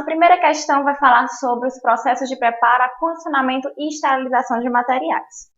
primeira questão vai falar sobre os processos de preparo, acondicionamento e esterilização de materiais.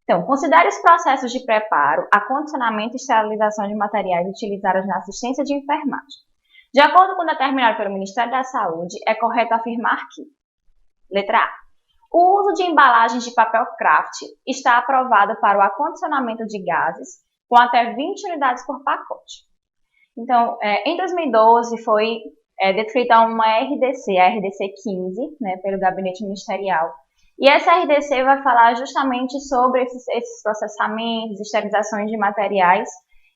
Então, considere os processos de preparo, acondicionamento e esterilização de materiais utilizados na assistência de enfermagem. De acordo com o determinado pelo Ministério da Saúde, é correto afirmar que: letra A. O uso de embalagens de papel craft está aprovado para o acondicionamento de gases com até 20 unidades por pacote. Então, em 2012 foi descrita uma RDC, a RDC 15, pelo Gabinete Ministerial. E essa RDC vai falar justamente sobre esses processamentos, esterilizações de materiais,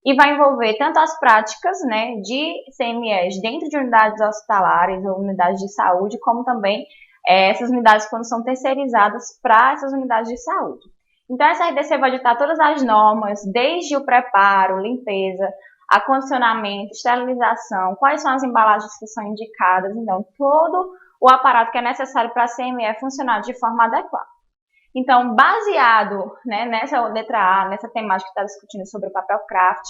e vai envolver tanto as práticas de CMEs dentro de unidades hospitalares ou unidades de saúde, como também essas unidades quando são terceirizadas para essas unidades de saúde. Então, essa RDC vai ditar todas as normas, desde o preparo, limpeza, acondicionamento, esterilização, quais são as embalagens que são indicadas, então todo o aparato que é necessário para a CME funcionar de forma adequada. Então, baseado nessa letra A, nessa temática que está discutindo sobre o papel craft,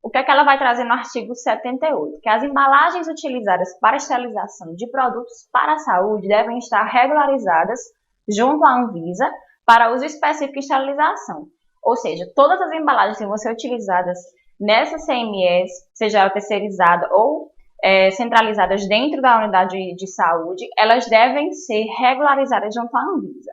o que é que ela vai trazer no artigo 78? Que as embalagens utilizadas para esterilização de produtos para a saúde devem estar regularizadas junto à Anvisa para uso específico de esterilização. Ou seja, todas as embalagens que vão ser utilizadas nessas CMEs, seja ela terceirizada ou centralizadas dentro da unidade de saúde, elas devem ser regularizadas junto à Anvisa.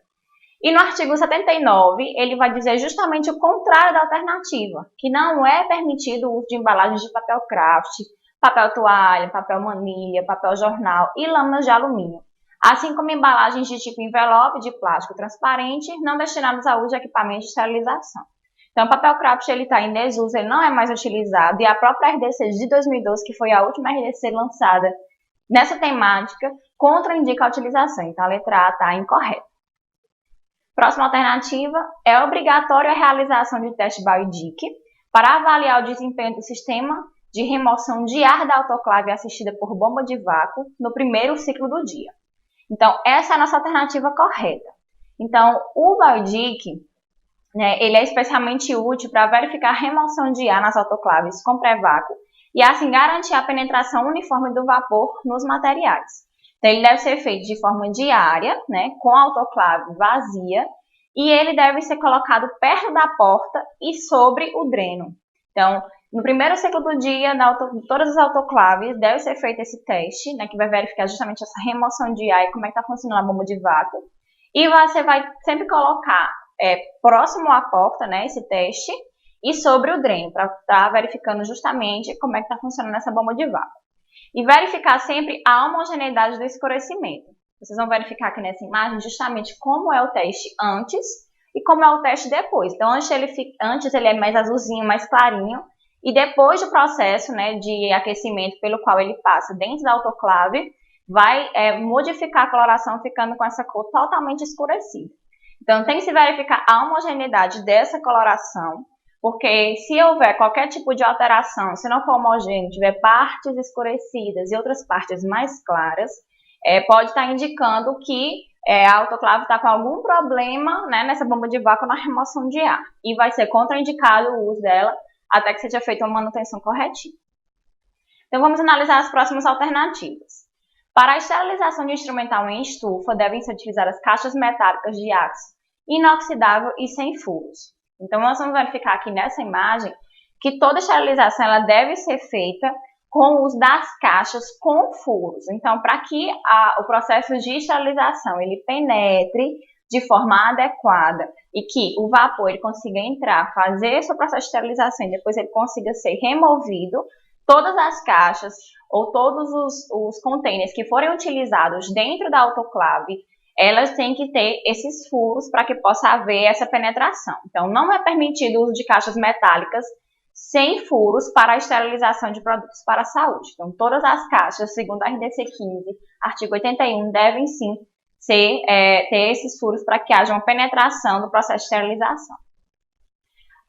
E no artigo 79, ele vai dizer justamente o contrário da alternativa, que não é permitido o uso de embalagens de papel craft, papel toalha, papel manilha, papel jornal e lâminas de alumínio, assim como embalagens de tipo envelope de plástico transparente não destinados ao uso de equipamentos de esterilização. Então, o papel craft está em desuso, ele não é mais utilizado, e a própria RDC de 2012, que foi a última RDC lançada nessa temática, contraindica a utilização. Então, a letra A está incorreta. Próxima alternativa, é obrigatória a realização de teste Biodic para avaliar o desempenho do sistema de remoção de ar da autoclave assistida por bomba de vácuo no primeiro ciclo do dia. Então, essa é a nossa alternativa correta. Então, o Biodic, ele é especialmente útil para verificar a remoção de ar nas autoclaves com pré-vácuo e assim garantir a penetração uniforme do vapor nos materiais. Então, ele deve ser feito de forma diária, com a autoclave vazia, e ele deve ser colocado perto da porta e sobre o dreno. Então, no primeiro ciclo do dia, todas as autoclaves, deve ser feito esse teste, que vai verificar justamente essa remoção de ar e como é que está funcionando a bomba de vácuo. E você vai sempre colocar próximo à porta, esse teste, e sobre o dreno, para estar verificando justamente como é que está funcionando essa bomba de vácuo. E verificar sempre a homogeneidade do escurecimento. Vocês vão verificar aqui nessa imagem justamente como é o teste antes e como é o teste depois. Então, antes ele é mais azulzinho, mais clarinho, e depois do processo de aquecimento pelo qual ele passa dentro da autoclave, vai modificar a coloração, ficando com essa cor totalmente escurecida. Então, tem que se verificar a homogeneidade dessa coloração, porque se houver qualquer tipo de alteração, se não for homogêneo, tiver partes escurecidas e outras partes mais claras, pode estar indicando que a autoclave está com algum problema nessa bomba de vácuo na remoção de ar. E vai ser contraindicado o uso dela até que seja feita uma manutenção corretiva. Então, vamos analisar as próximas alternativas. Para a esterilização de instrumental em estufa, devem ser utilizadas caixas metálicas de aço inoxidável e sem furos. Então, nós vamos verificar aqui nessa imagem que toda esterilização ela deve ser feita com o uso das caixas com furos. Então, para que o processo de esterilização ele penetre de forma adequada e que o vapor ele consiga entrar, fazer esse processo de esterilização e depois ele consiga ser removido, todas as caixas ou todos os containers que forem utilizados dentro da autoclave, elas têm que ter esses furos para que possa haver essa penetração. Então, não é permitido o uso de caixas metálicas sem furos para a esterilização de produtos para a saúde. Então, todas as caixas, segundo a RDC 15, artigo 81, devem sim ter esses furos para que haja uma penetração do processo de esterilização.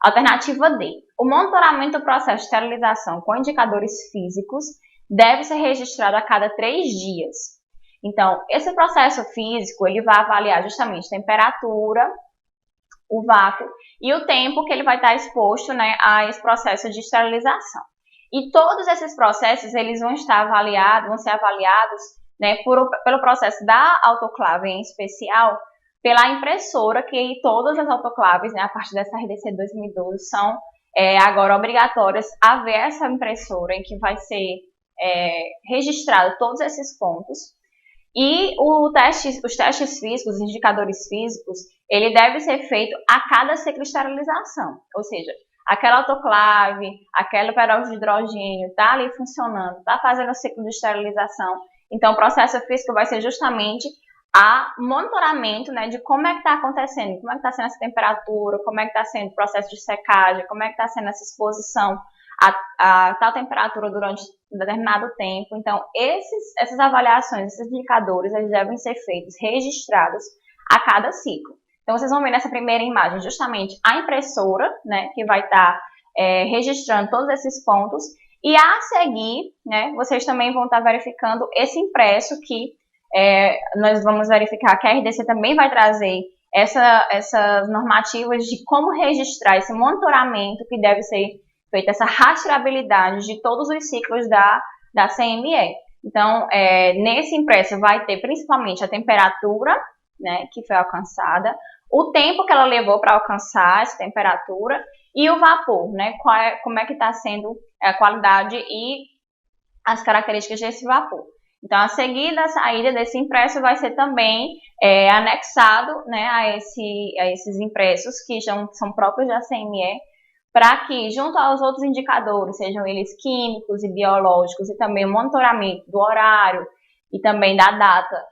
Alternativa D. O monitoramento do processo de esterilização com indicadores físicos deve ser registrado a cada 3 dias. Então, esse processo físico, ele vai avaliar justamente a temperatura, o vácuo e o tempo que ele vai estar exposto a esse processo de esterilização. E todos esses processos, eles vão ser avaliados né, pelo processo da autoclave em especial, pela impressora, que todas as autoclaves, né, a partir dessa RDC 2012, são agora obrigatórias a ver essa impressora em que vai ser registrado todos esses pontos. E os testes físicos, os indicadores físicos, ele deve ser feito a cada ciclo de esterilização. Ou seja, aquela autoclave, aquele peróxido de hidrogênio está ali funcionando, está fazendo o ciclo de esterilização. Então, o processo físico vai ser justamente a monitoramento, né, de como é que está acontecendo, como é que está sendo essa temperatura, como é que está sendo o processo de secagem, como é que está sendo essa exposição a tal temperatura durante um determinado tempo. Então, essas avaliações, esses indicadores, eles devem ser feitos, registrados a cada ciclo. Então, vocês vão ver nessa primeira imagem justamente a impressora, né, que vai estar registrando todos esses pontos, e a seguir, né, vocês também vão estar verificando esse impresso que nós vamos verificar que a RDC também vai trazer essas normativas de como registrar esse monitoramento que deve ser feito, essa rastreabilidade de todos os ciclos da CME. Então, nesse impresso vai ter principalmente a temperatura, né, que foi alcançada, o tempo que ela levou para alcançar essa temperatura e o vapor, né, como é que está sendo a qualidade e as características desse vapor. Então, a seguir da saída desse impresso vai ser também anexado, né, a esses impressos que já são próprios da CME, para que, junto aos outros indicadores, sejam eles químicos e biológicos, e também o monitoramento do horário e também da data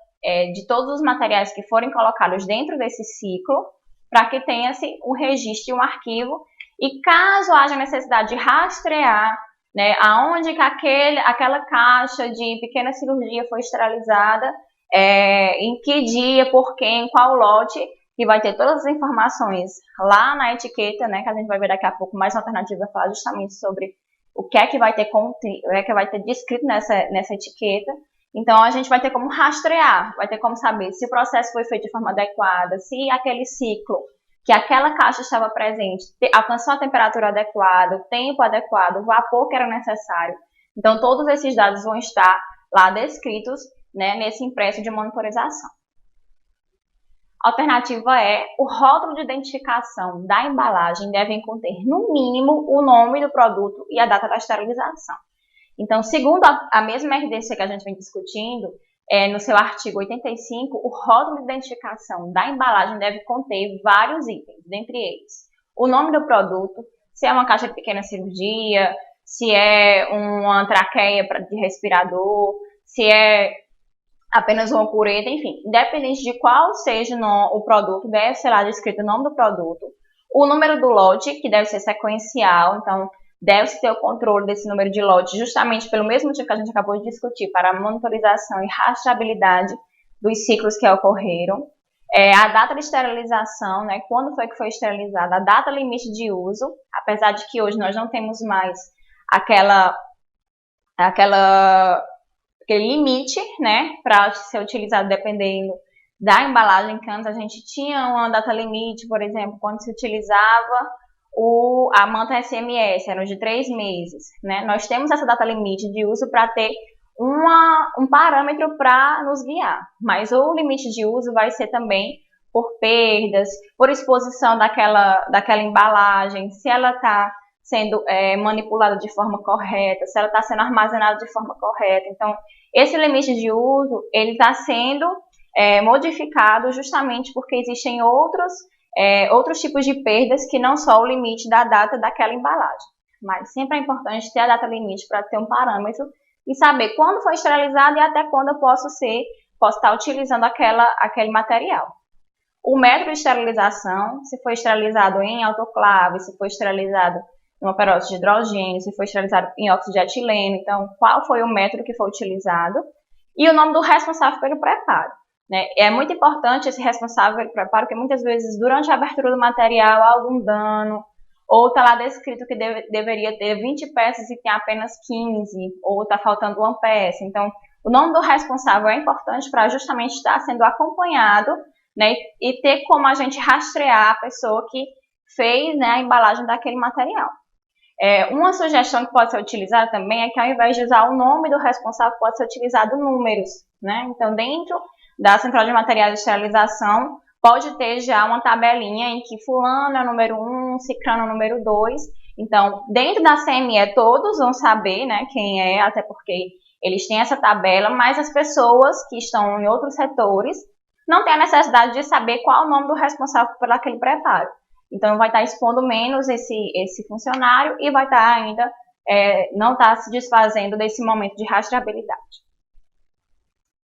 de todos os materiais que forem colocados dentro desse ciclo, para que tenha-se um registro e um arquivo, e caso haja necessidade de rastrear, né, aonde que aquela caixa de pequena cirurgia foi esterilizada, em que dia, por quem, qual lote, que vai ter todas as informações lá na etiqueta, né, que a gente vai ver daqui a pouco mais uma alternativa para falar justamente sobre o que é que vai ter descrito nessa etiqueta. Então, a gente vai ter como rastrear, vai ter como saber se o processo foi feito de forma adequada, se aquele ciclo que aquela caixa estava presente alcançou a temperatura adequada, o tempo adequado, o vapor que era necessário. Então, todos esses dados vão estar lá descritos, né, nesse impresso de monitorização. A alternativa o rótulo de identificação da embalagem deve conter, no mínimo, o nome do produto e a data da esterilização. Então, segundo a mesma RDC que a gente vem discutindo, no seu artigo 85, o rótulo de identificação da embalagem deve conter vários itens, dentre eles o nome do produto, se é uma caixa de pequena cirurgia, se é uma traqueia de respirador, se é apenas uma cureta, enfim, independente de qual seja o produto, deve ser lá descrito o nome do produto, o número do lote, que deve ser sequencial, então deve-se ter o controle desse número de lotes justamente pelo mesmo motivo que a gente acabou de discutir, para a monitorização e rastreabilidade dos ciclos que ocorreram. A data de esterilização, né, quando foi que foi esterilizada, a data limite de uso, apesar de que hoje nós não temos mais aquele limite, né, para ser utilizado dependendo da embalagem, que antes a gente tinha uma data limite, por exemplo, quando se utilizava a manta SMS, eram de 3 meses, né? Nós temos essa data limite de uso para ter um parâmetro para nos guiar, mas o limite de uso vai ser também por perdas, por exposição daquela embalagem, se ela está sendo manipulada de forma correta, se ela está sendo armazenada de forma correta. Então, esse limite de uso, ele está sendo modificado justamente porque existem outros tipos de perdas que não só o limite da data daquela embalagem. Mas sempre é importante ter a data limite para ter um parâmetro e saber quando foi esterilizado e até quando eu posso estar utilizando aquele material. O método de esterilização, se foi esterilizado em autoclave, se foi esterilizado em uma peróxido de hidrogênio, se foi esterilizado em óxido de etileno, então qual foi o método que foi utilizado e o nome do responsável pelo preparo. Né? É muito importante esse responsável pelo preparo, porque muitas vezes durante a abertura do material há algum dano, ou está lá descrito que deveria ter 20 peças e tem apenas 15, ou está faltando uma peça. Então, o nome do responsável é importante para justamente estar sendo acompanhado, né, e ter como a gente rastrear a pessoa que fez, né, a embalagem daquele material. Uma sugestão que pode ser utilizada também é que ao invés de usar o nome do responsável, pode ser utilizado números. né? Então, dentro da central de materiais de esterilização, pode ter já uma tabelinha em que fulano é o número 1, cicrano é o número 2. Então, dentro da CME, todos vão saber, né, quem é, até porque eles têm essa tabela, mas as pessoas que estão em outros setores não têm a necessidade de saber qual é o nome do responsável por aquele preparo. Então, vai estar expondo menos esse funcionário e vai estar ainda, não estar se desfazendo desse momento de rastreabilidade.